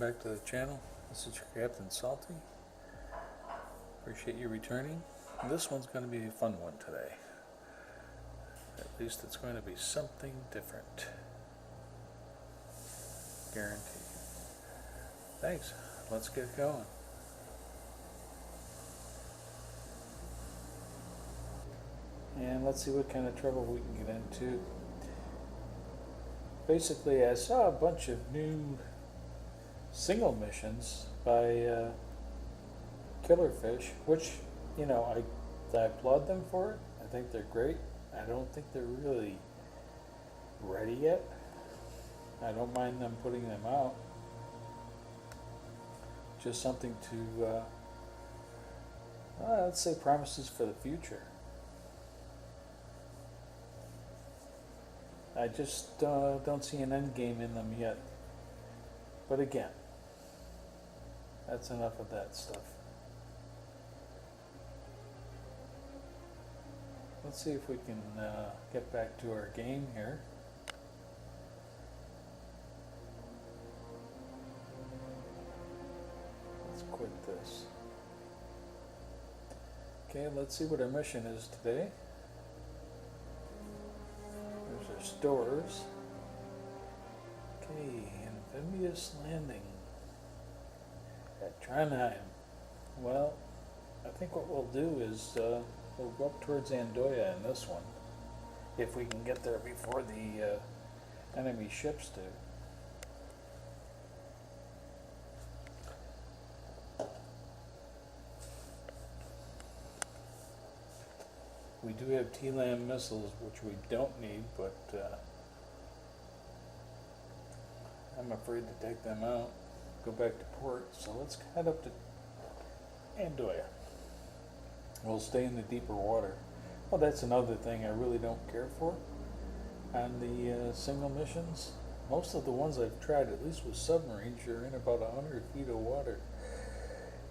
back to the channel. This is your Captain Salty. Appreciate you returning. This one's going to be a fun one today. At least it's going to be something different. Guaranteed. Thanks. Let's get going. And let's see what kind of trouble we can get into. Basically, I saw a bunch of new single missions by Killerfish, which, you know, I applaud them for it. I think they're great. I don't think they're really ready yet. I don't mind them putting them out. Just something to, let's say, promises for the future. I just don't see an end game in them yet. But again, that's enough of that stuff. Let's see if we can get back to our game here. Let's quit this. Okay, let's see what our mission is today. There's our stores. Okay, amphibious landing at Trondheim. Well, I think what we'll do is we'll go up towards Andoya in this one, if we can get there before the enemy ships do. We do have T-LAM missiles, which we don't need, but I'm afraid to take them out. Go back to port, so let's head up to Andoya. We'll stay in the deeper water. Well, that's another thing I really don't care for on the single missions. Most of the ones I've tried, at least with submarines, you're in about 100 feet of water.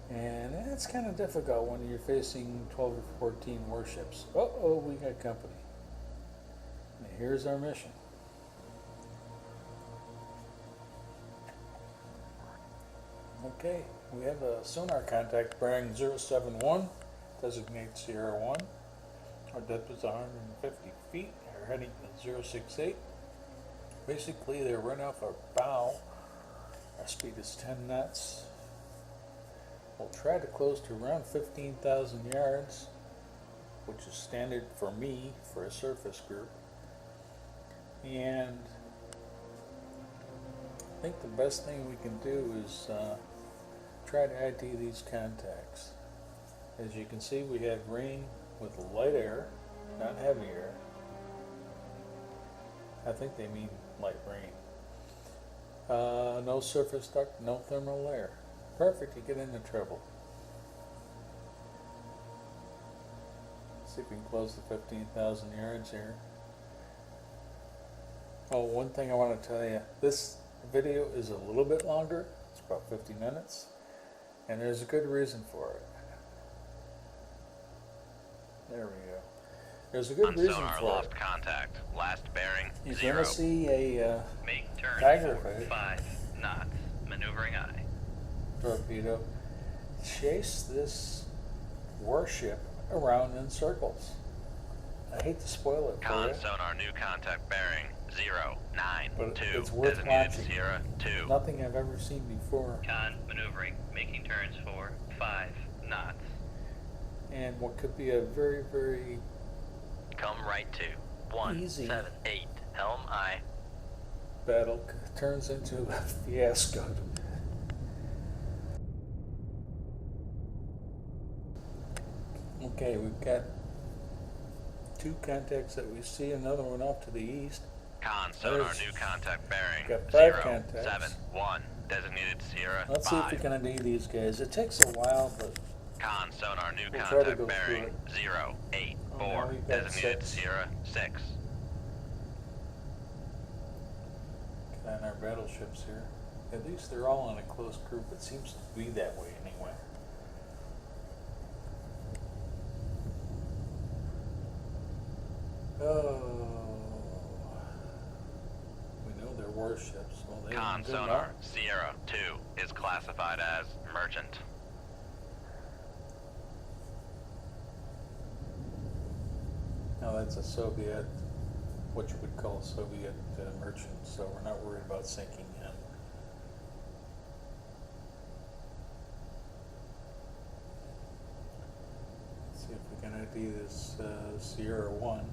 And it's kind of difficult when you're facing 12 or 14 warships. Uh-oh, we got company. And here's our mission. Okay, we have a sonar contact bearing 071, designates Sierra 1. Our depth is 150 feet. Our heading is 068. Basically, they're run off our bow. Our speed is 10 knots. We'll try to close to around 15,000 yards, which is standard for me for a surface group. And I think the best thing we can do is try to ID these contacts. As you can see, we have rain with light air, not heavy air. I think they mean light rain. No surface duct, no thermal layer. Perfect to get into trouble. Let's see if we can close the 15,000 yards here. Oh, one thing I want to tell you. This video is a little bit longer. It's about 50 minutes. And there's a good reason for it. There we go. There's a good reason sonar, for lost it. Contact. Last bearing, You're 0. going to see a Make turn Tigerfish 5 knots. Maneuvering eye. torpedo chase this warship around in circles. I hate to spoil it for Con you, sonar, new contact bearing, 092. but it's worth Designated watching. Sierra 2. Nothing I've ever seen before. Con maneuvering, making turns for 5 knots. And what could be a very, very Come right to Easy. 178. Helm eye. battle turns into a fiasco. Okay, we've got 2 contacts that we see, another one off to the east. Con sonar, There's- new contact bearing, got 5 contacts. 071. Designated Sierra Let's see if 5. we can ID these guys. It takes a while, but Con sonar, new We'll try to contact go through bearing, it. 084. Oh, now we've got Designated 6. Sierra 6. on our battleships here. At least they're all in a close group. It seems to be that way anyway. Oh, we know they're warships. Well, they Con did sonar, not. Sierra 2 is classified as merchant. Now that's a Soviet, what you would call a Soviet merchant, so we're not worried about sinking him. Let's see if we can ID this Sierra 1.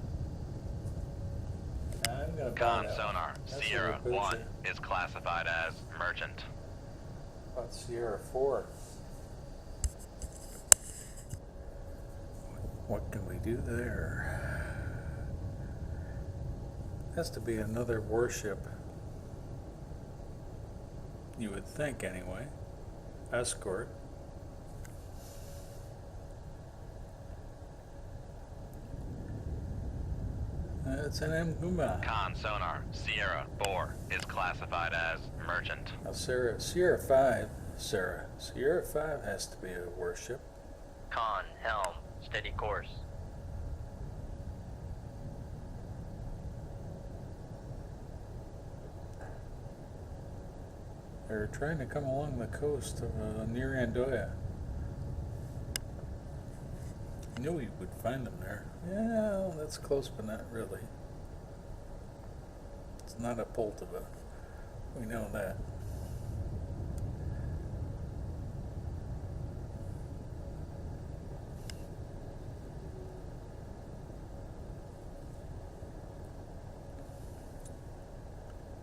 I'm gonna buy Con that sonar, one. That's a Sierra Ragusa. 1 is classified as merchant. About Sierra 4. What can we do there? Has to be another warship. You would think, anyway. Escort. It's an Mguma. Con sonar, Sierra 4 is classified as merchant. Now, Sierra 5 has to be a warship. Con, helm, steady course. They're trying to come along the coast of near Andoya. Knew we would find them there. Yeah, that's close, but not really. It's not a Poltava. We know that.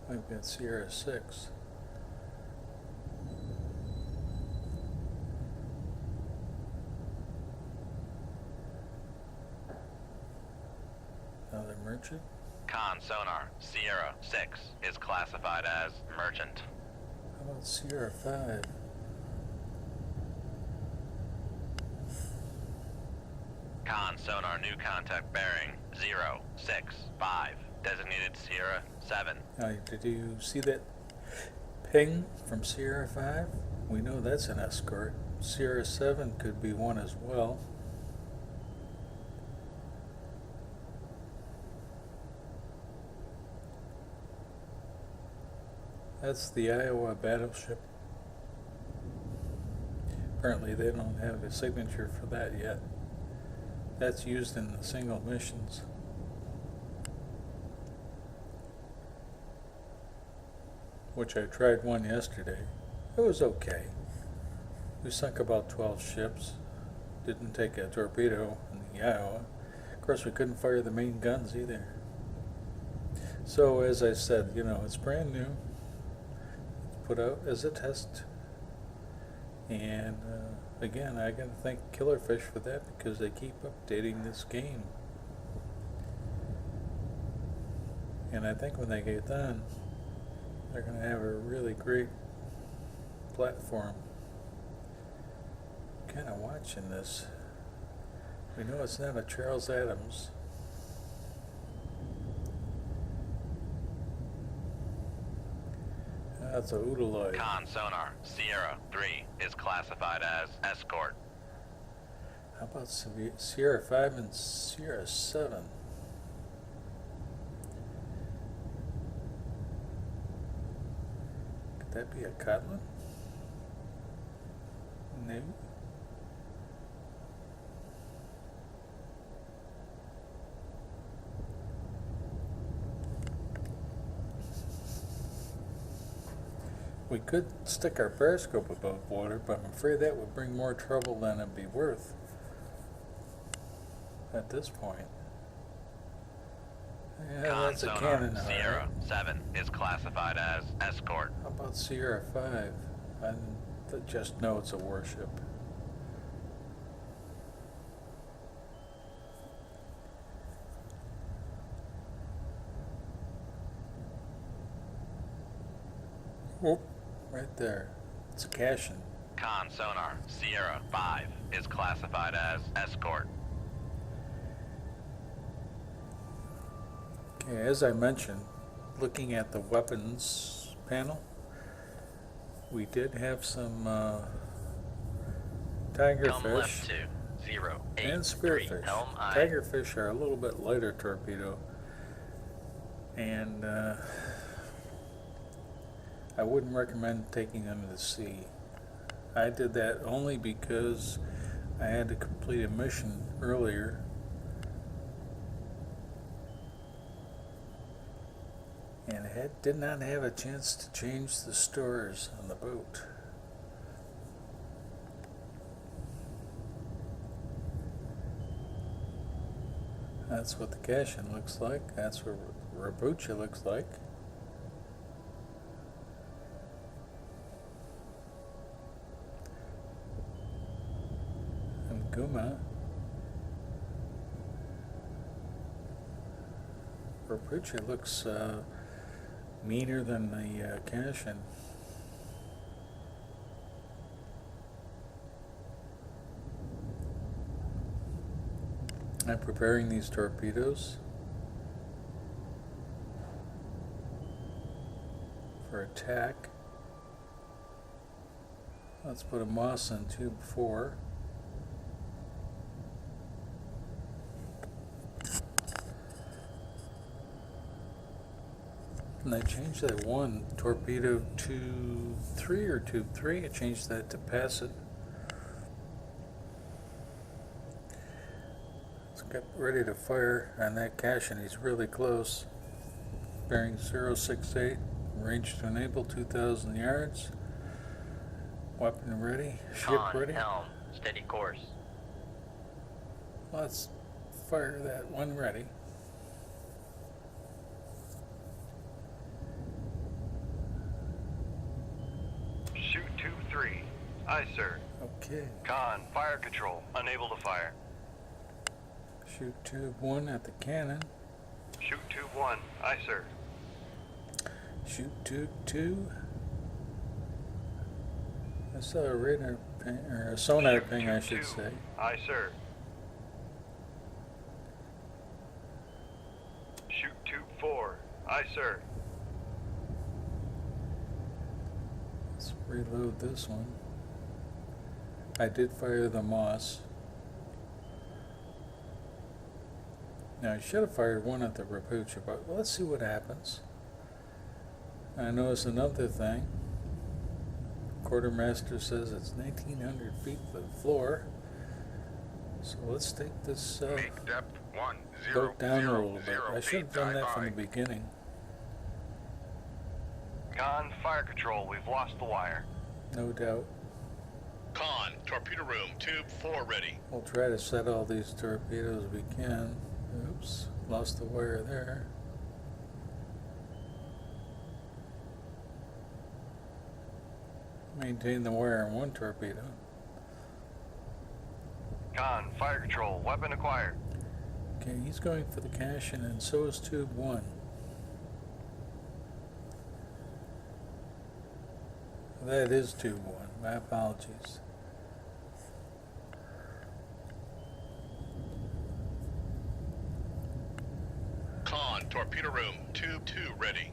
We've got Sierra 6. Another merchant. Con sonar, Sierra 6 is classified as merchant. How about Sierra 5? Con sonar, new contact bearing 065, designated Sierra 7. Now, did you see that ping from Sierra 5? We know that's an escort. Sierra 7 could be one as well. That's the Iowa battleship. Apparently they don't have a signature for that yet. That's used in the single missions. Which I tried one yesterday. It was okay. We sunk about 12 ships. Didn't take a torpedo in the Iowa. Of course, we couldn't fire the main guns either. So, as I said, you know, it's brand new. It's put out as a test. And again, I gotta thank Killerfish for that because they keep updating this game. And I think when they get done, they're going to have a really great platform. Kind of watching this. We know it's not a Charles Adams. That's a Udaloid. Con sonar, Sierra 3 is classified as escort. How about Sierra 5 and Sierra 7? Could that be a Kotlin? No. We could stick our periscope above water, but I'm afraid that would bring more trouble than it'd be worth at this point. Yeah, Con that's a sonar, cannon. Sierra 7 is classified as escort. How about Sierra 5? I just know it's a warship. Whoop, right there. It's a Cashin. Con sonar, Sierra 5 is classified as escort. Okay, as I mentioned, looking at the weapons panel, we did have some Helm left Tigerfish 2, 0, 8, and 3, Spearfish. helm I. Tigerfish are a little bit lighter torpedo, and I wouldn't recommend taking them to sea. I did that only because I had to complete a mission earlier. And did not have a chance to change the stores on the boat. That's what the cash-in looks like. That's what Rabucha looks like. And Guma. Rabucha looks meaner than the cash-in. I'm preparing these torpedoes for attack. Let's put a Moss in tube 4. And I changed that one torpedo to 3 or tube 3. I changed that to passive. Get ready to fire on that cache, and he's really close. Bearing 068, range to enable 2,000 yards. Weapon ready, ship ready. Helm, steady course. Let's fire that one ready. Shoot 2-3. Aye, sir. Okay. Con, fire control. Unable to fire. Shoot tube 1 at the cannon. Shoot tube 1. Aye, sir. Shoot tube 2. I saw a radar ping, or a sonar Shoot ping, tube I should 2. say. Aye, sir. Shoot tube 4. Aye, sir. Let's reload this one. I did fire the Moss. Now, I should have fired one at the Rapucha, but let's see what happens. I noticed another thing. Quartermaster says it's 1,900 feet to the floor. So let's take this Make depth 10, boat down a 0, little bit. 0 I should have feet, done dive that from the by. beginning. Con, fire control. We've lost the wire. No doubt. Con, torpedo room, tube 4 ready. We'll try to set all these torpedoes we can. Oops, lost the wire there. Maintain the wire on one torpedo. Con, fire control. Weapon acquired. Okay, he's going for the cash-in, and so is tube 1. That is tube 1. My apologies. Con, torpedo room, tube 2 ready.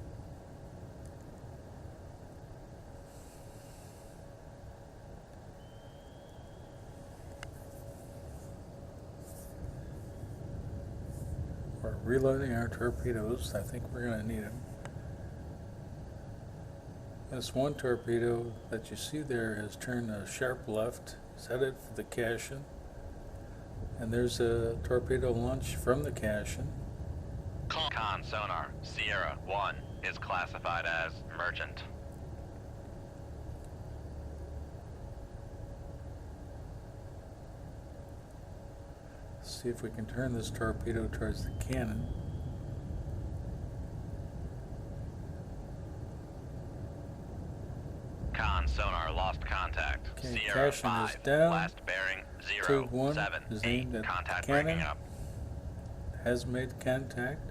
We're reloading our torpedoes. I think we're going to need them. This one torpedo that you see there has turned a sharp left. It's headed for the cash-in. And there's a torpedo launch from the cash-in. Con sonar, Sierra 1 is classified as merchant. See if we can turn this torpedo towards the cannon. Con sonar lost contact. Okay, Sierra cash-in is 5, down. last bearing Tube 1 is 078. aimed at Contact cannon. breaking up. Has made contact.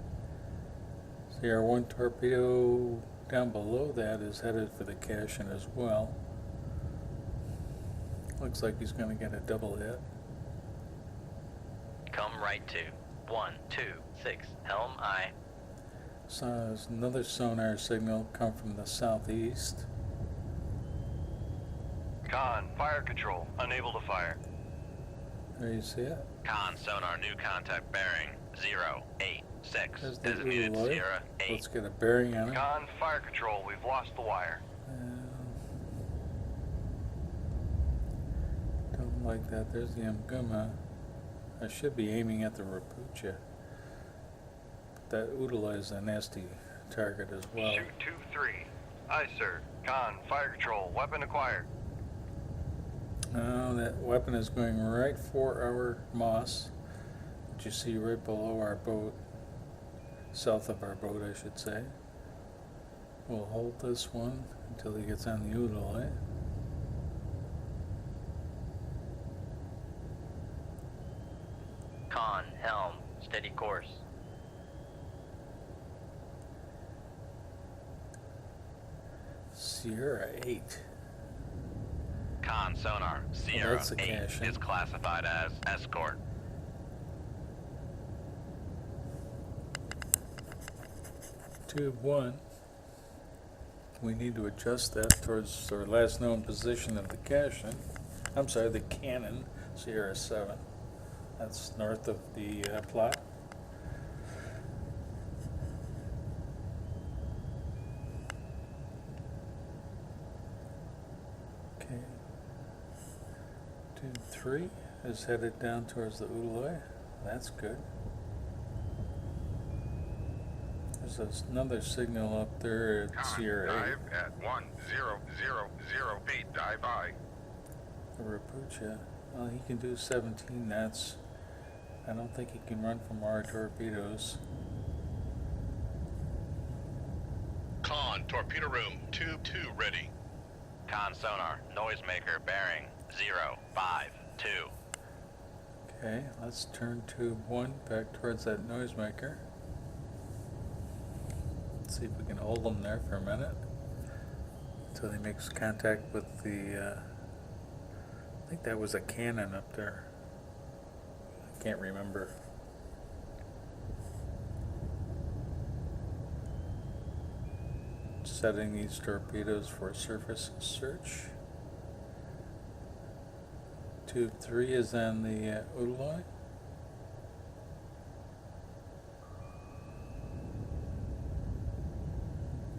Sierra 1 torpedo down below that is headed for the cash-in as well. Looks like he's going to get a double hit. Come right to 126. Helm aye. So there's another sonar signal come from the southeast. Con, fire control. Unable to fire. There you see it. Con sonar new contact bearing 086. There's the Designated Ulu. Sierra 8. Let's get a bearing on it. Con, fire control. We've lost the wire. Something like that. There's the Amguma. I should be aiming at the Rapucha. That Oodla is a nasty target as well. Shoot 2-3. Aye, sir. Con, fire control, weapon acquired. Oh, that weapon is going right for our moss, which you see right below our boat. South of our boat, I should say. We'll hold this one until he gets on the Oodle, eh? Con, helm, steady course. Sierra 8. Con sonar, Sierra that's a 8 cache, is classified as escort. Tube 1. We need to adjust that towards our last known position of the Cashin. I'm sorry, the cannon, Sierra 7. That's north of the plot. Okay. Tube 3 is headed down towards the Oodle. That's good. There's another signal up there at Sierra 8. Dive at 1000 feet. Dive high. The Rapucha. Well, he can do 17 knots. I don't think he can run from our torpedoes. Con, torpedo room, tube 2 ready. Con sonar, noisemaker bearing 052. Okay, let's turn tube 1 back towards that noisemaker. See if we can hold them there for a minute until he makes contact with the I think that was a cannon up there. I can't remember. Setting these torpedoes for surface search. Tube 3 is on the Oodle.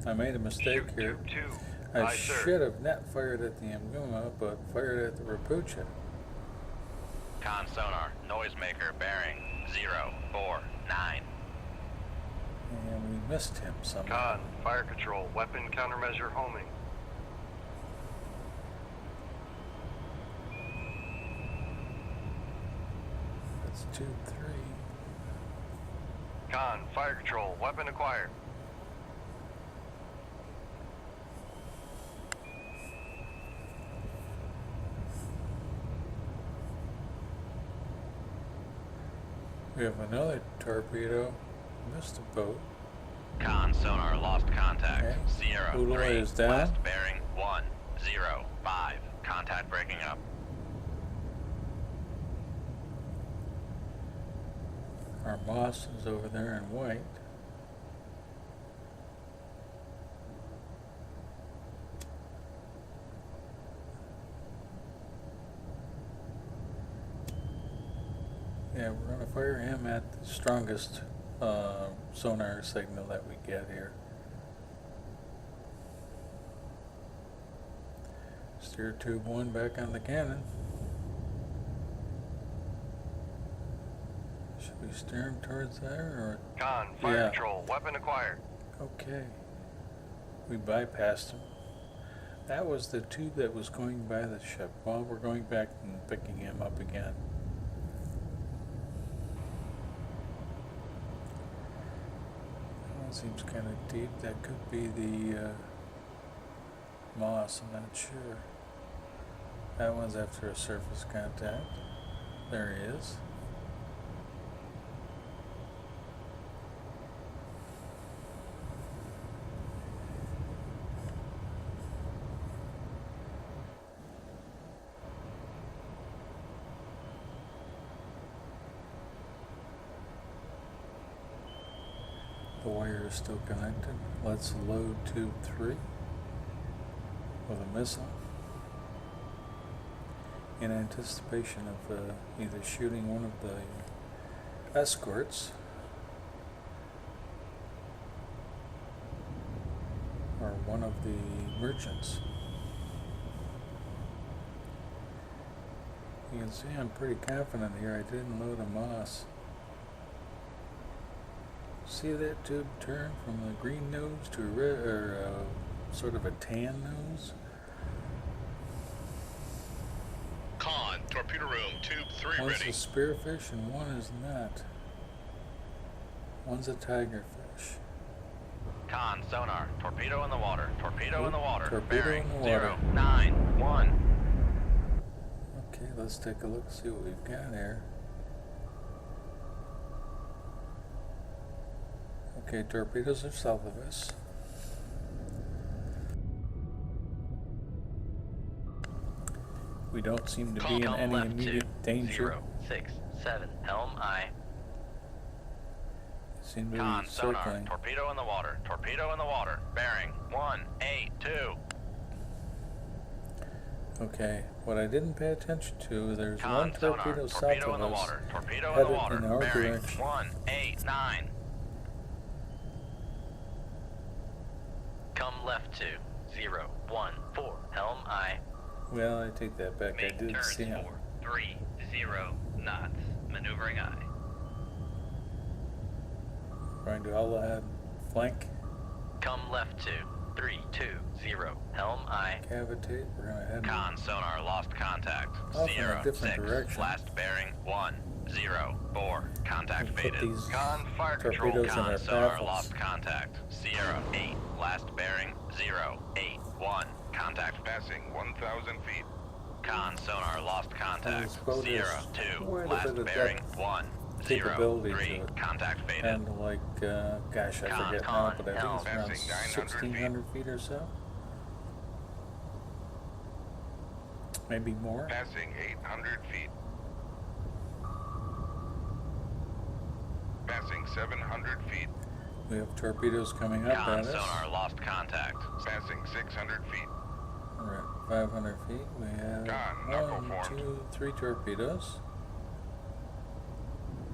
I made a mistake Shoot here. Tube 2. I Aye, sir. should have not fired at the Amguma, but fired at the Rapucha. Con sonar, noisemaker bearing 049. And we missed him somehow. Con, fire control, weapon countermeasure homing. That's tube 3. Con, fire control, weapon acquired. We have another torpedo. Missed a boat. Con sonar lost contact. Okay. Sierra Oodle 3 is down. west bearing 105. Contact breaking up. Our moss is over there in white. Yeah, we're going to fire him at the strongest sonar signal that we get here. Steer tube 1 back on the cannon. Should we steer him towards there or? Con, fire Yeah. control, weapon acquired. Okay. We bypassed him. That was the tube that was going by the ship. Well, we're going back and picking him up again. That seems kind of deep. That could be the moss, I'm not sure. That one's after a surface contact. There he is. The wire is still connected. Let's load tube 3 with a missile in anticipation of either shooting one of the escorts or one of the merchants. You can see I'm pretty confident here. I didn't load a moss. See that tube turn from a green nose to a red, or sort of a tan nose? Con, torpedo room, tube 3 One's ready. a spearfish and one is not. One's a tigerfish. Con, sonar, torpedo in the water, torpedo in the water, Torpedo bearing in the water. 091. Okay, let's take a look, see what we've got here. Okay, torpedoes are south of us. We don't seem to be in Come any left immediate danger. 067, helm aye. Seem to Con, be sonar, circling. torpedo in the water, torpedo in the water, bearing 182. Okay, what I didn't pay attention to, there's Con, one sonar, torpedo south torpedo of in the us, water, torpedo in headed the water, in our bearing direction. 189. Come left to 014, helm aye. Well, I take that back. I Make did turns see him. for 30 knots, maneuvering aye. Going to all ahead flank, Come left to 320, helm aye. cavitate. We're gonna head Con, sonar, lost contact. Off in a Sierra different 6, direction. last bearing 104. Contact and put faded. these Con, fire control. torpedoes in Con, our sonar, baffles. lost contact. Sierra 8, last bearing 081. Contact. Passing 1,000 feet. Con, sonar, lost contact. This boat Sierra has 2, quite a last bit of bearing depth 103. capability to it. Contact faded. And like, gosh, I Con, forget con, now, but I think it's around passing 900 feet. 1,600 feet or so. Maybe more. Passing 800 feet. Passing 700 feet. We have torpedoes coming up Con, at us. sonar, lost contact. Passing 600 feet. We're at 500 feet. We have Con, knuckle 1, formed. 2, 3 torpedoes.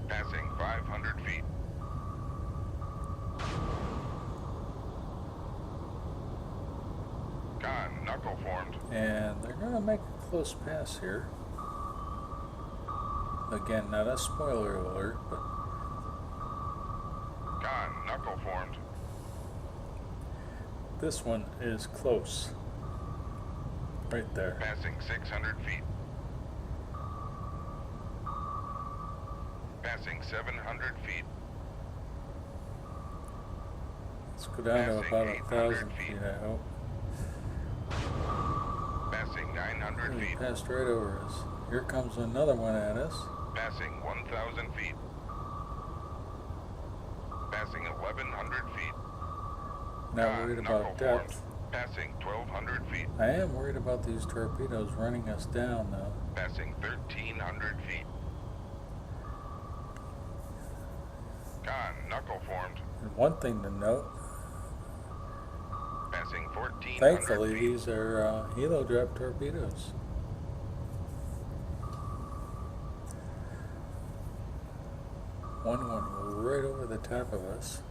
Passing 500 feet. Con, knuckle formed. And they're going to make a close pass here. Again, not a spoiler alert, but Con, knuckle formed. this one is close. Right there. Passing 600 feet. Passing 700 feet. Let's go down to Passing about 800 1,000 feet. feet, I hope. Passing 900 We feet. passed right over us. Here comes another one at us. Passing 1,000 feet. Passing 1,100 feet. Not Con, worried knuckle about depth. formed. Passing 1,200 feet. I am worried about these torpedoes running us down though. Passing 1,300 feet. Con, knuckle formed. And one thing to note, Passing 1,400 thankfully feet. these are helo drop torpedoes. One went right over the top of us.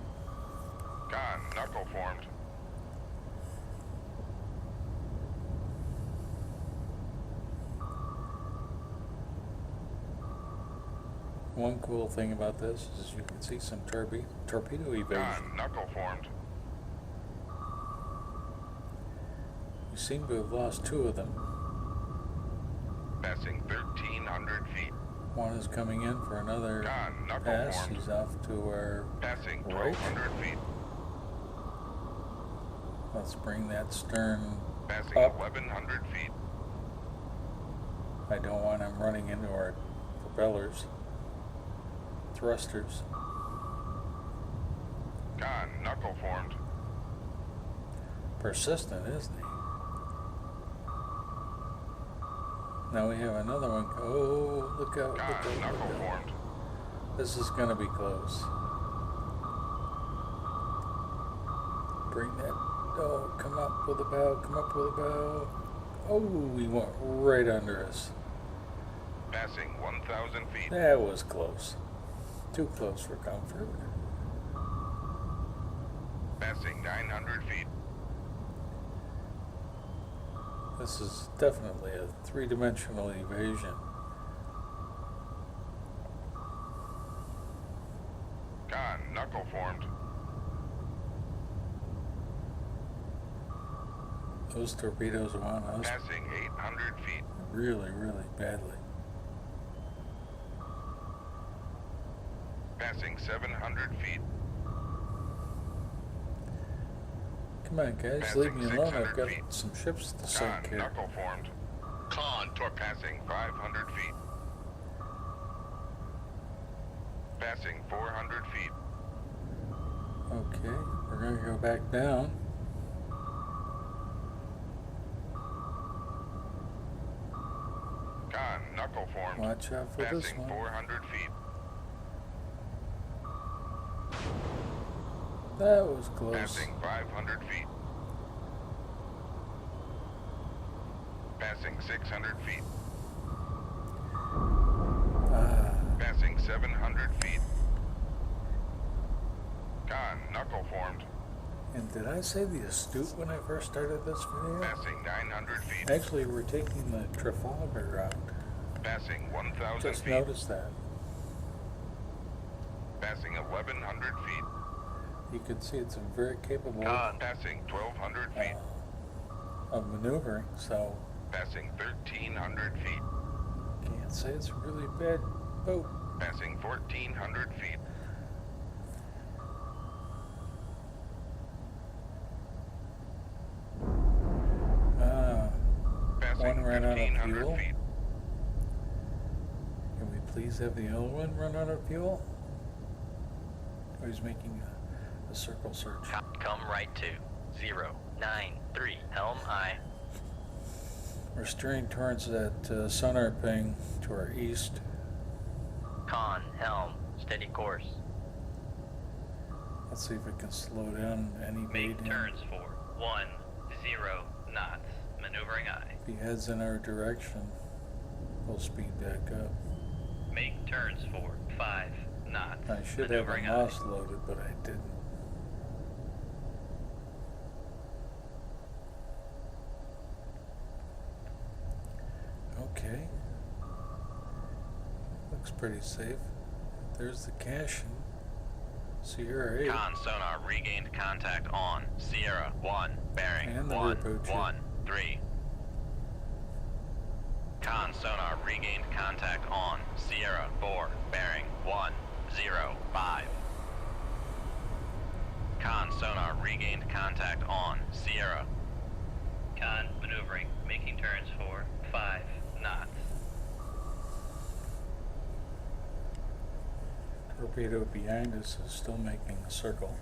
Con, knuckle formed. One cool thing about this is you can see some torpedo evasion. Con, knuckle formed. We seem to have lost 2 of them. Passing 1,300 feet. One is coming in for another Con, knuckle pass. formed. He's off to our Passing right. 1,200 feet. Let's bring that stern Passing up. 1,100 feet. I don't want him running into our propellers. Thrusters. Con, knuckle formed. Persistent, isn't he? Now we have another one. Oh, look out, look out, Con, look knuckle out. formed. This is going to be close. Bring that. Oh, come up with a bow, come up with a bow. Oh, he went right under us. Passing 1,000 feet. That was close. Too close for comfort. Passing 900 feet. This is definitely a 3-dimensional evasion. knuckle formed. Those torpedoes want us Passing 800 feet. really, really badly. Passing 700 feet. Come on, guys, Passing leave me alone. I've 600 got feet. some ships to Con, sink here. knuckle formed. Con, Passing 500 feet. Passing 400 feet. Okay, we're gonna go back down. Con, knuckle formed. Watch out for this Passing one. 400 feet. That was close. Passing 500 feet. Passing 600 feet. Ah, Passing 700 feet. Con, knuckle formed. and did I say the astute when I first started this video? Passing 900 feet. Actually, we're taking the Trafalgar route. Passing 1,000 Just feet. noticed that. Passing 1,100 feet. You can see it's a very capable Con, passing 1,200 feet. of maneuvering, so Passing 1,300 feet. can't say it's a really bad boat. Passing 1,400 feet. Passing One ran out of 1,500 fuel. feet. Can we please have the other one run out of fuel? Oh, he's making a circle search. Come right to 093 helm aye. We're steering towards that sonar ping to our east. Con, helm, steady course. Let's see if we can slow down any Make bait in. turns for 10 knots. Maneuvering aye. If he heads in our direction, we'll speed back up. Make turns for 5 knots. I should have a Maneuvering aye. mouse loaded, but I didn't. Okay. Looks pretty safe. There's the Cashin. Sierra 8. Con sonar regained contact on Sierra 1, bearing And the 1, repo chip. 1, 3. Con sonar regained contact on Sierra 4, bearing 1, 0, 5. Con sonar regained contact on Sierra. Con, maneuvering, making turns for 5 knots. Torpedo behind us is still making a circle.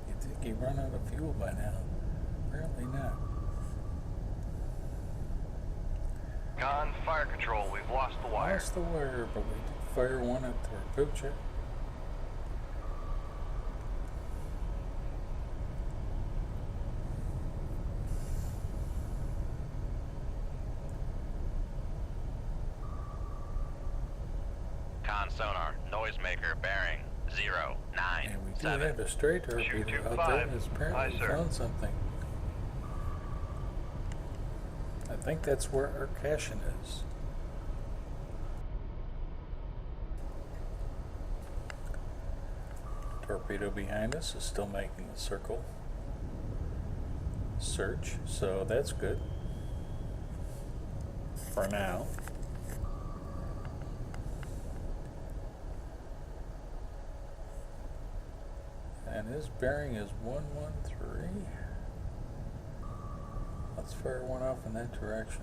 You'd think he'd run out of fuel by now. Apparently not. Con, fire control. We've lost the wire. Lost the wire, but we did fire one at the torpedo. Con sonar noisemaker bearing 0, 9, And we do 7. have a stray Shoot torpedo to out there. 5. It's apparently Aye, sir. found something. I think that's where our Cashin is. Torpedo behind us is still making a circle search, so that's good for now. And his bearing is 113. Let's fire one off in that direction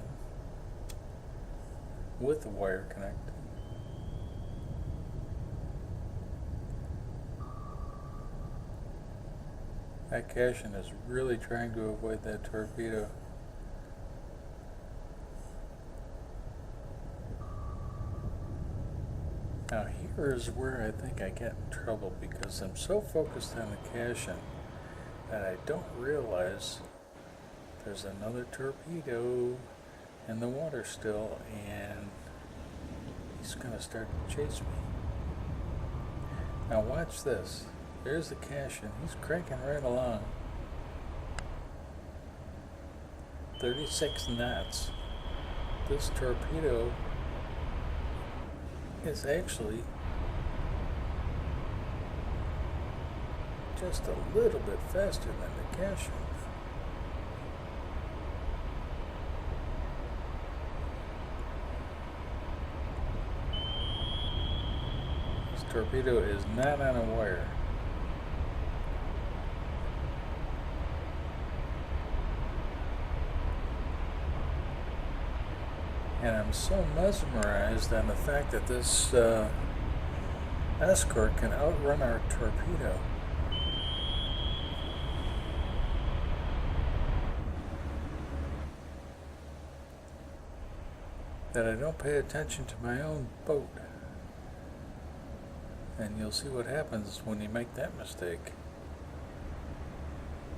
with the wire connected. That Cashin is really trying to avoid that torpedo. Now here is where I think I get in trouble because I'm so focused on the Cashin that I don't realize there's another torpedo in the water still, and he's gonna start to chase me. Now watch this. There's the Cashin. He's cranking right along. 36 knots. This torpedo is actually just a little bit faster than the Cashin. This torpedo is not on a wire. And I'm so mesmerized on the fact that this escort can outrun our torpedo. That I don't pay attention to my own boat. And you'll see what happens when you make that mistake.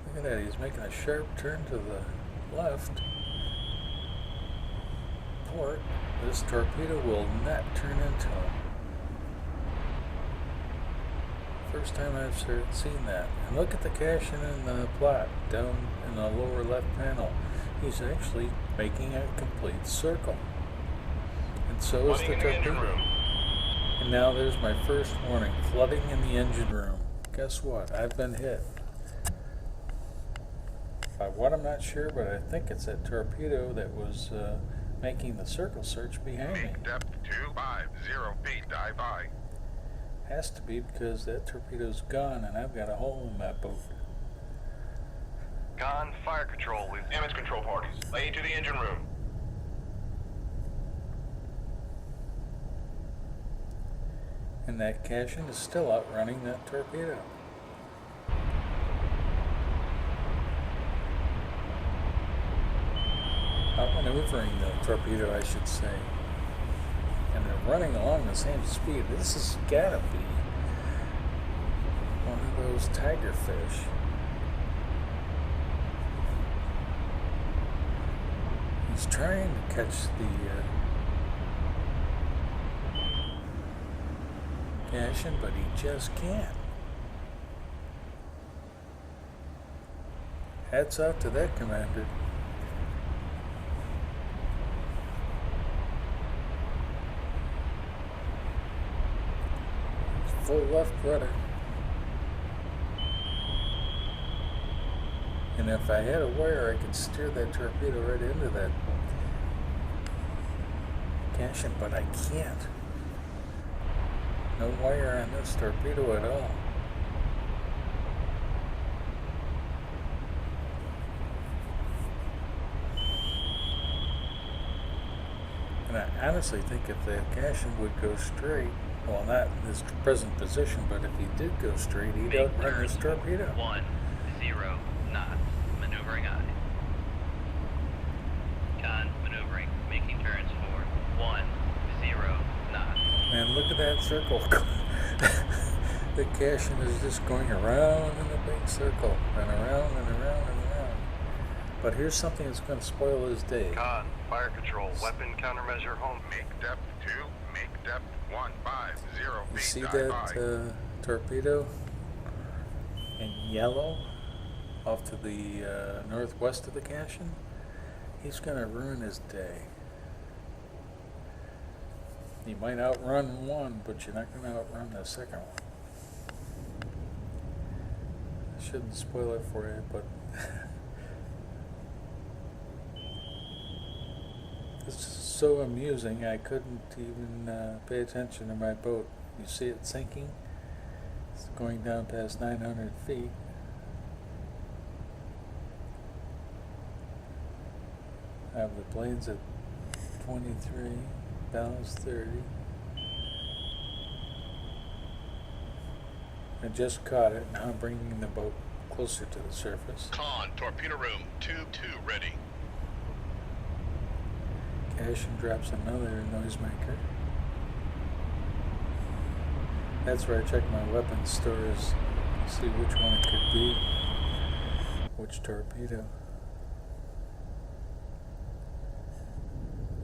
Look at that, he's making a sharp turn to the left. Port. This torpedo will not turn into him. First time I've seen that. And look at the Cashin in the plot down in the lower left panel. He's actually making a complete circle. And so is the torpedo. And now there's my first warning. Flooding in the engine room. Guess what? I've been hit. By what I'm not sure, but I think it's that torpedo that was making the circle search behind me. Peak depth 250 feet, dive by. Has to be because that torpedo's gone and I've got a hole in that boat. Con, fire control, we've... Damage control parties, lay to the engine room. And that Cashin is still outrunning that torpedo. Outmaneuvering the torpedo, I should say. And they're running along the same speed. This has got to be one of those tigerfish. He's trying to catch the Cashin, but he just can't. Hats off to that commander. Full left rudder. And if I had a wire, I could steer that torpedo right into that Cashin, but I can't. No wire on this torpedo at all. And I honestly think if the Cashin would go straight, well, not in his present position, but if he did go straight, he'd outrun this torpedo. 10 knots. Maneuvering aye. Con, maneuvering, making turns for 10 knots. Man, look at that circle. The Cashin is just going around in a big circle, and around and around and around. But here's something that's going to spoil his day. Con, fire control, weapon countermeasure home. Make depth 2, make depth 150 You feet, see dive that by. torpedo in yellow off to the northwest of the Cashin? He's going to ruin his day. You might outrun one, but you're not going to outrun the second one. I shouldn't spoil it for you, but this is so amusing I couldn't even pay attention to my boat. You see it sinking? It's going down past 900 feet. I have the planes at 23, ballast 30. I just caught it, now I'm bringing the boat closer to the surface. Con, torpedo room, tube 2 ready. Cashin drops another noisemaker. That's where I check my weapons stores, see which one it could be, which torpedo.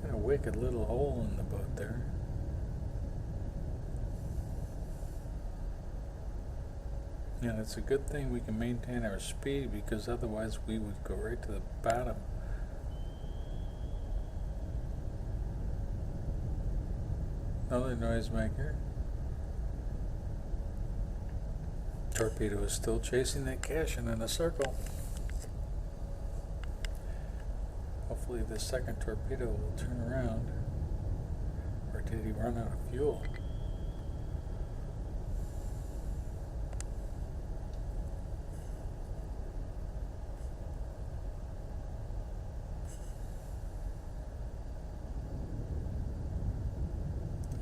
Got a wicked little hole in the boat there. And it's a good thing we can maintain our speed, because otherwise we would go right to the bottom. Another noisemaker. Torpedo is still chasing that Cashin in a circle. Hopefully the second torpedo will turn around. Or did he run out of fuel?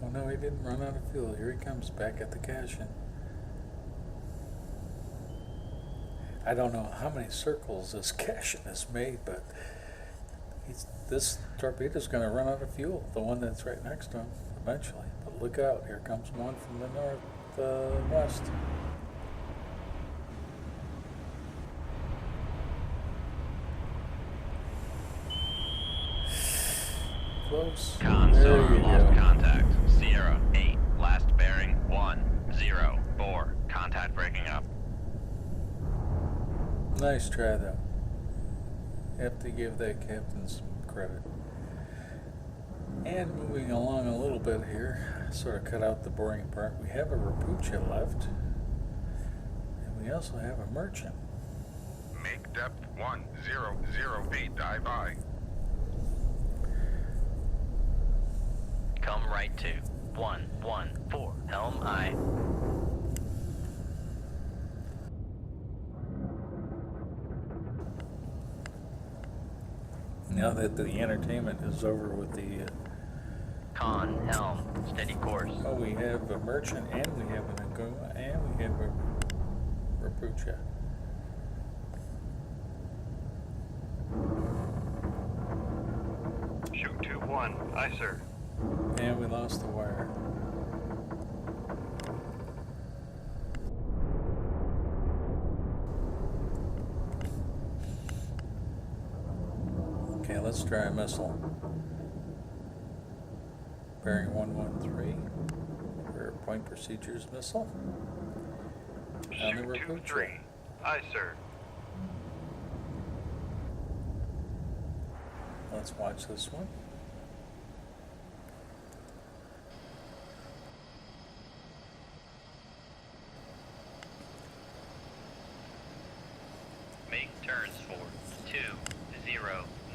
Oh no, he didn't run out of fuel. Here he comes back at the Cashin. I don't know how many circles this Cashin has made, but this torpedo's going to run out of fuel, the one that's right next to him, eventually. But look out, here comes one from the northwest. Close. Con There sonar you lost go. contact. Sierra 8, last bearing 104. Contact breaking up. Nice try, though. Have to give that captain some credit. And moving along a little bit here, sort of cut out the boring part, we have a Rapucha left. And we also have a merchant. Make depth 1008, dive by. Come right to 114. Helm aye. Now that the entertainment is over with the... Con, helm, steady course. oh, we have a merchant, and we have an Aguma, and we have a Rapucha. Shoot 2-1. Aye, sir. And we lost the wire. Okay, let's try a missile. Bearing 113 for point procedures missile. On the Shoot Rapucha. 2-3. Aye, sir. Let's watch this one. Make turns for 20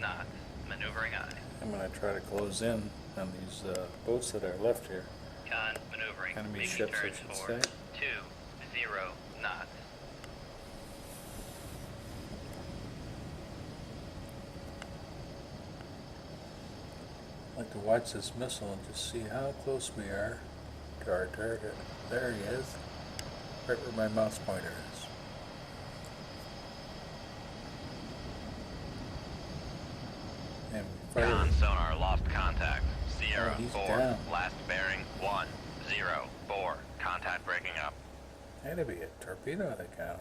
knots. Maneuvering aye. I'm going to try to close in on these boats that are left here. Con, maneuvering. Enemy Making ships, I turns should for say. 20 knots. I'd like to watch this missile and just see how close we are to our target. There he is, right where my mouse pointer is. And we fire. Con sonar lost contact. Sierra Oh, he's 4, down. last bearing 104. Contact breaking up. Had to be a torpedo that got him.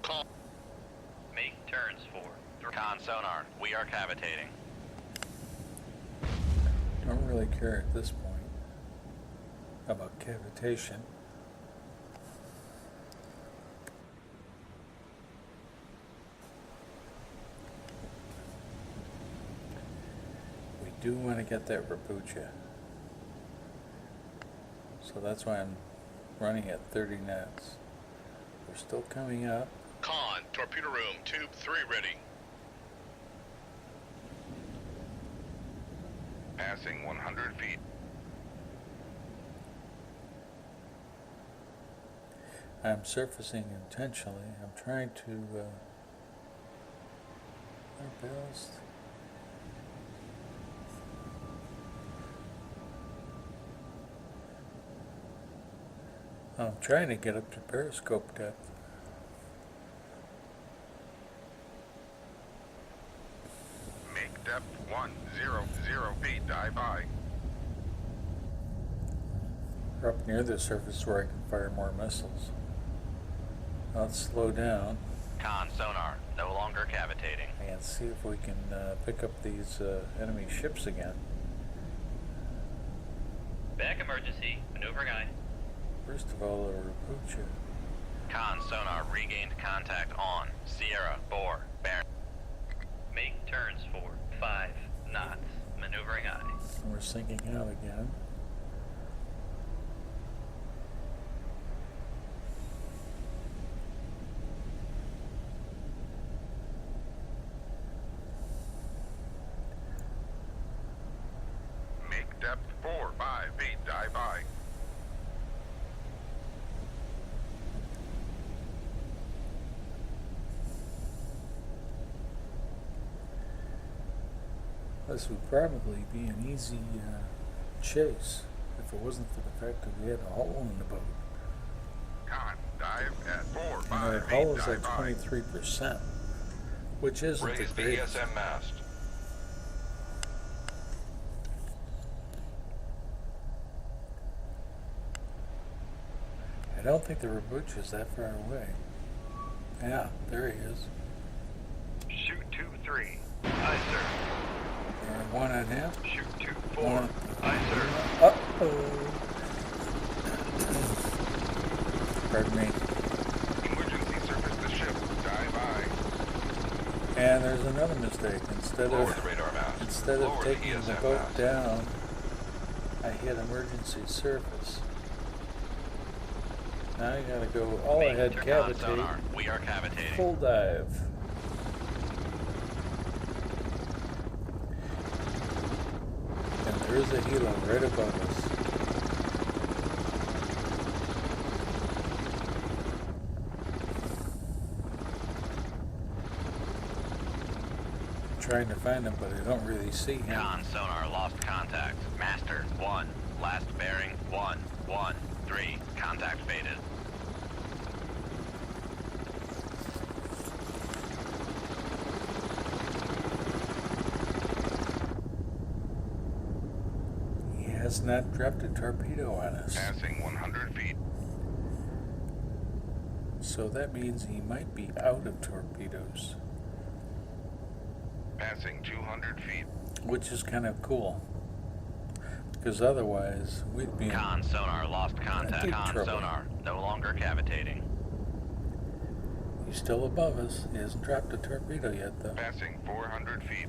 Con. Make turns for Con sonar, we are cavitating. Don't really care at this point about cavitation. We do want to get that Rapucha. So that's why I'm running at 30 knots. We're still coming up. Con, torpedo room, tube 3 ready. Passing 100 feet. I'm surfacing intentionally. I'm trying to ballast. I'm trying to get up to periscope depth. Make depth 100 feet, dive by. We're up near the surface where I can fire more missiles. Let's slow down Con sonar, no longer cavitating. and see if we can pick up these enemy ships again. back emergency. Maneuvering aye. First of all, a Rapucha. Con sonar regained contact on Sierra 4, bearing. Make turns for 5 knots. Maneuvering aye. And we're sinking out again. Make depth 4, 5 feet, dive by. This would probably be an easy chase if it wasn't for the fact that we had a hole in the boat. Con, dive at 4, And 5 our feet, hull is dive at by. 23%, which isn't the Raise the greatest. ESM mast. I don't think the Rabuch is that far away. Yeah, there he is. Shoot 2-3. Aye, sir. And one and a half. Shoot 2-4. One. Aye, sir. Uh-oh. Pardon me. Emergency surface the ship, dive by. And there's another mistake. Instead Lower of the radar mast. Instead Lower of the taking the ESM boat mast. down, I hit emergency surface. Now I gotta go all ahead, Con cavitate, sonar. We are cavitating. full dive. And there is a helo right above us. Trying to find him, but I don't really see him. Con sonar lost contact. Master 1. Last bearing 1, 1, 3. Contact faded. He has not dropped a torpedo on us. Passing 100 feet. So that means he might be out of torpedoes, Passing 200 feet. which is kind of cool. Because otherwise, we'd be in Con sonar lost contact. big Con trouble. sonar no longer cavitating. He's still above us. He hasn't dropped a torpedo yet, though. Passing 400 feet.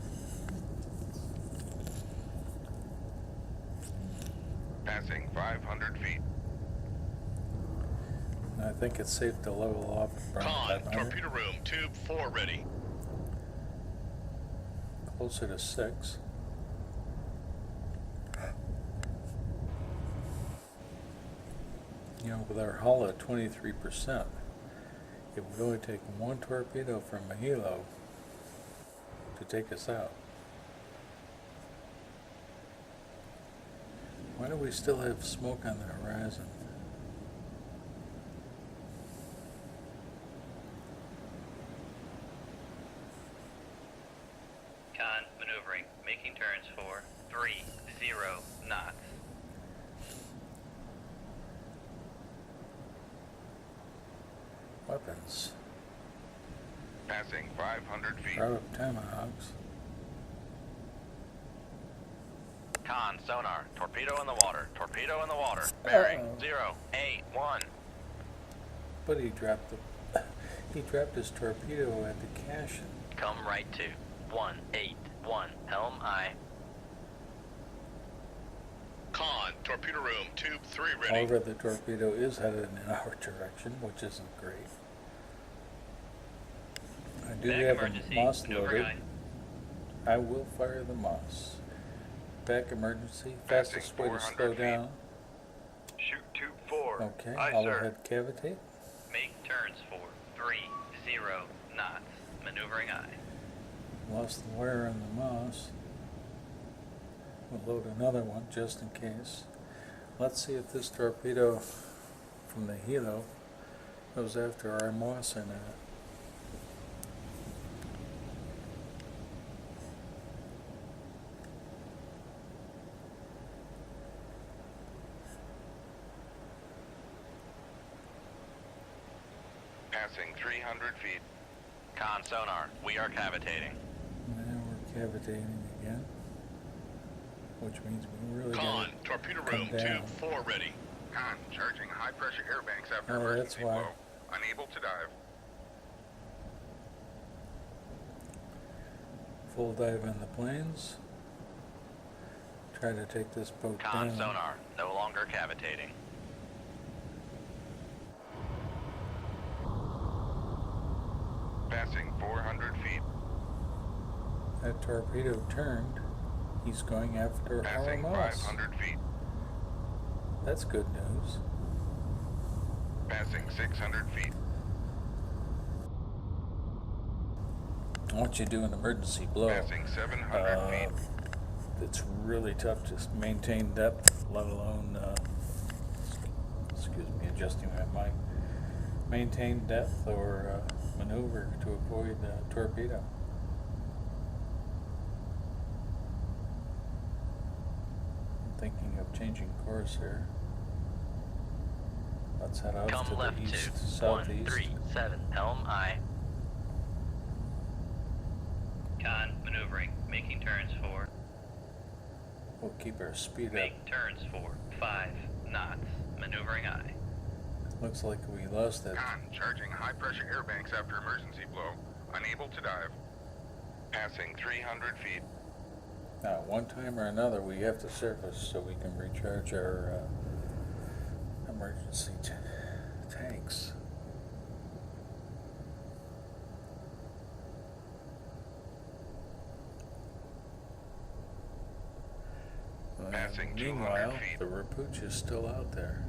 Passing 500 feet. And I think it's safe to level off around Con, 500, torpedo room, tube 4 ready. closer to 6. You know, with our hull at 23%, it would only take one torpedo from a helo to take us out. Why do we still have smoke on the horizon? Con maneuvering, making turns for 30 knots. Weapons. Passing 500 feet. Proud of tomahawks. Con sonar. Torpedo in the water. Torpedo in the water. Bearing Uh-oh. 0, 8, 1. But he dropped he dropped his torpedo at the Cashin. Come right to 181. Helm aye. Con, torpedo room, tube 3 ready. However, the torpedo is headed in our direction, which isn't great. I do Back have emergency, a moss maneuvering loaded. aye. I will fire the moss. Back emergency. Passing Fastest way to 400 slow feet. down. Shoot 2-4. Okay, Aye, all sir. ahead cavitate. Make turns for 30 knots. Maneuvering aye. Lost the wire on the moss. We'll load another one just in case. Let's see if this torpedo from the helo goes after our moss or not. Passing 300 feet. Con sonar. We are cavitating. Now we're cavitating again, which means we really Con, gotta torpedo come room, down. tube 4 ready. Con, charging high pressure air banks after Oh, emergency that's why. flow. Unable to dive. full dive on the planes. Try to take this boat Con down. sonar, no longer cavitating. Passing 400 feet. That torpedo turned. He's going after our Passing mouse. 500 feet. That's good news. Passing 600 feet. I want you to do an emergency blow. Passing 700 feet. It's really tough to maintain depth, let alone, excuse me, adjusting my mic. Maintain depth or maneuver to avoid a torpedo. I'm thinking of changing course here. Let's head out Come to left the east, to southeast. 137, helm aye. Con, maneuvering, making turns for. We'll keep our speed up. Make turns for 5 knots, maneuvering aye. Looks like we lost that. Con, charging high pressure air banks after emergency blow. Unable to dive. Passing 300 feet. Now, one time or another, we have to surface so we can recharge our emergency tanks. Passing 200 Meanwhile, feet. the Rapooch is still out there.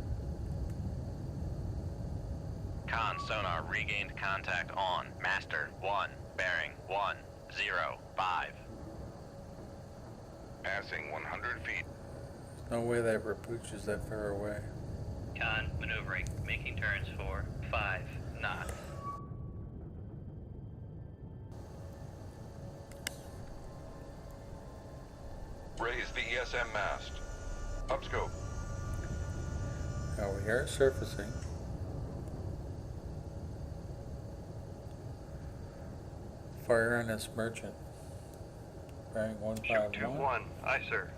Con sonar regained contact on master 1, bearing 105. Passing 100 feet. No way that Rapooch is that far away. Con, maneuvering, making turns for 5 knots. Raise the ESM mast. Upscope. Now we are surfacing. Fire on this merchant. Bearing Shoot 151. 2-1. Aye, sir.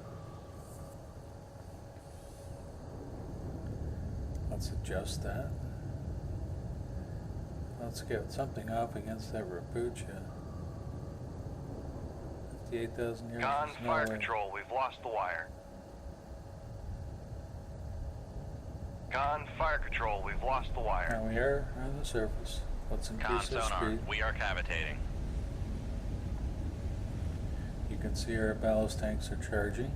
Let's adjust that. Let's get something off against that Rapooch. 58,000 yards. Con, There's no fire way. control. We've lost the wire. Con, fire control. We've lost the wire. Now we are on the surface. Let's Con increase our sonar, speed. we are cavitating. You can see our ballast tanks are charging.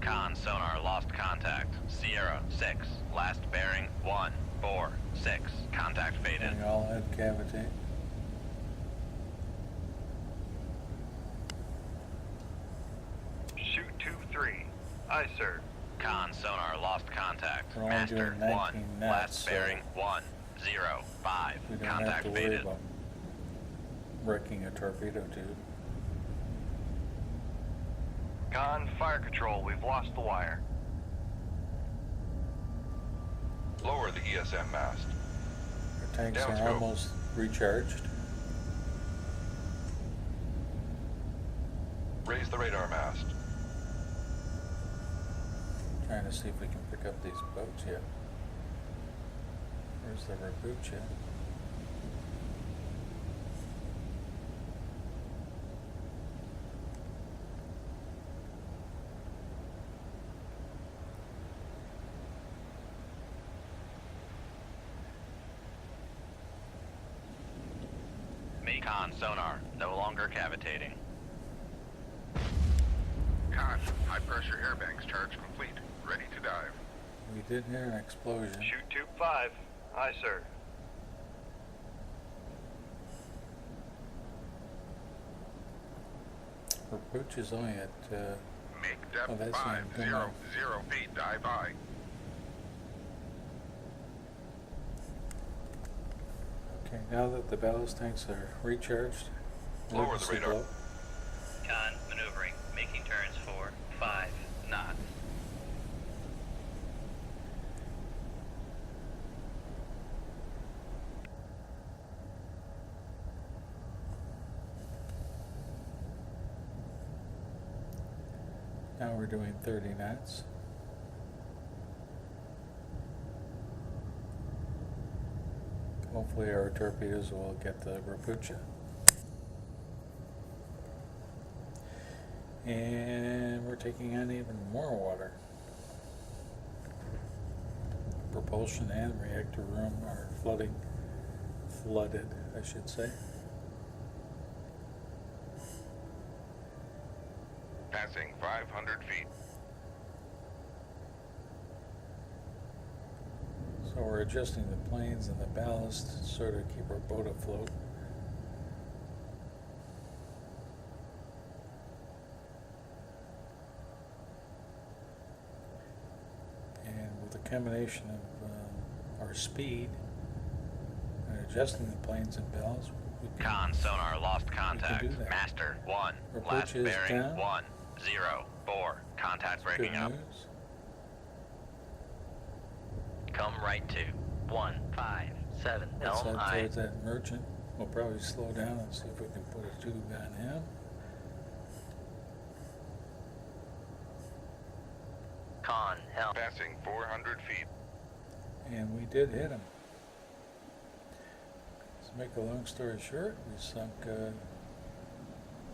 Con sonar lost contact. Sierra 6, last bearing 146. Contact faded. Getting all head cavitate. Shoot 2-3. Aye, sir. Con sonar lost contact. We're only Master doing 1, 19 knots, last so bearing 105. We don't have Contact to worry faded. about wrecking a torpedo tube. Con, fire control. We've lost the wire. Lower the ESM mast. Our tanks are Downscope. almost recharged. Raise the radar mast. Trying to see if we can pick up these boats yet. Where's the Rapooch at? Con sonar, no longer cavitating. Con, high pressure air banks charge complete. Ready to dive. We did hear an explosion. Shoot 2-5. Aye, sir. Rapooch is only at, Make Oh, depth that's not 5, good 0, enough. 0 feet. Dive aye. okay, now that the ballast tanks are recharged, Lower the emergency radar. blow. Con, maneuvering, making turns for 5 knots. Now we're doing 30 knots. Hopefully our torpedoes will get the Rapooch. And we're taking on even more water. Propulsion and reactor room are flooded, I should say. Passing 500 feet. So we're adjusting the planes and the ballast to sort of keep our boat afloat. And with a combination of our speed and adjusting the planes and ballast, we can, Con sonar lost contact. do that. Master 1. Our Last pitch is bearing down. 104. Contact Good breaking up. news. Come right to 157 Let's head LI. towards that merchant. We'll probably slow down and see if we can put a tube on him. Con help. Passing 400 feet. And we did hit him. To make a long story short, we sunk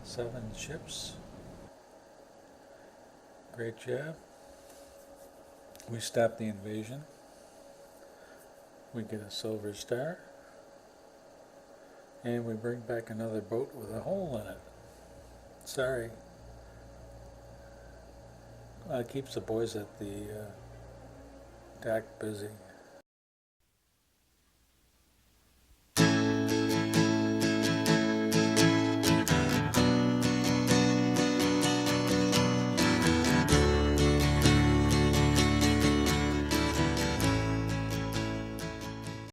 7 ships. Great job. We stopped the invasion. We get a silver star. And we bring back another boat with a hole in it. Sorry. It keeps the boys at the dock busy.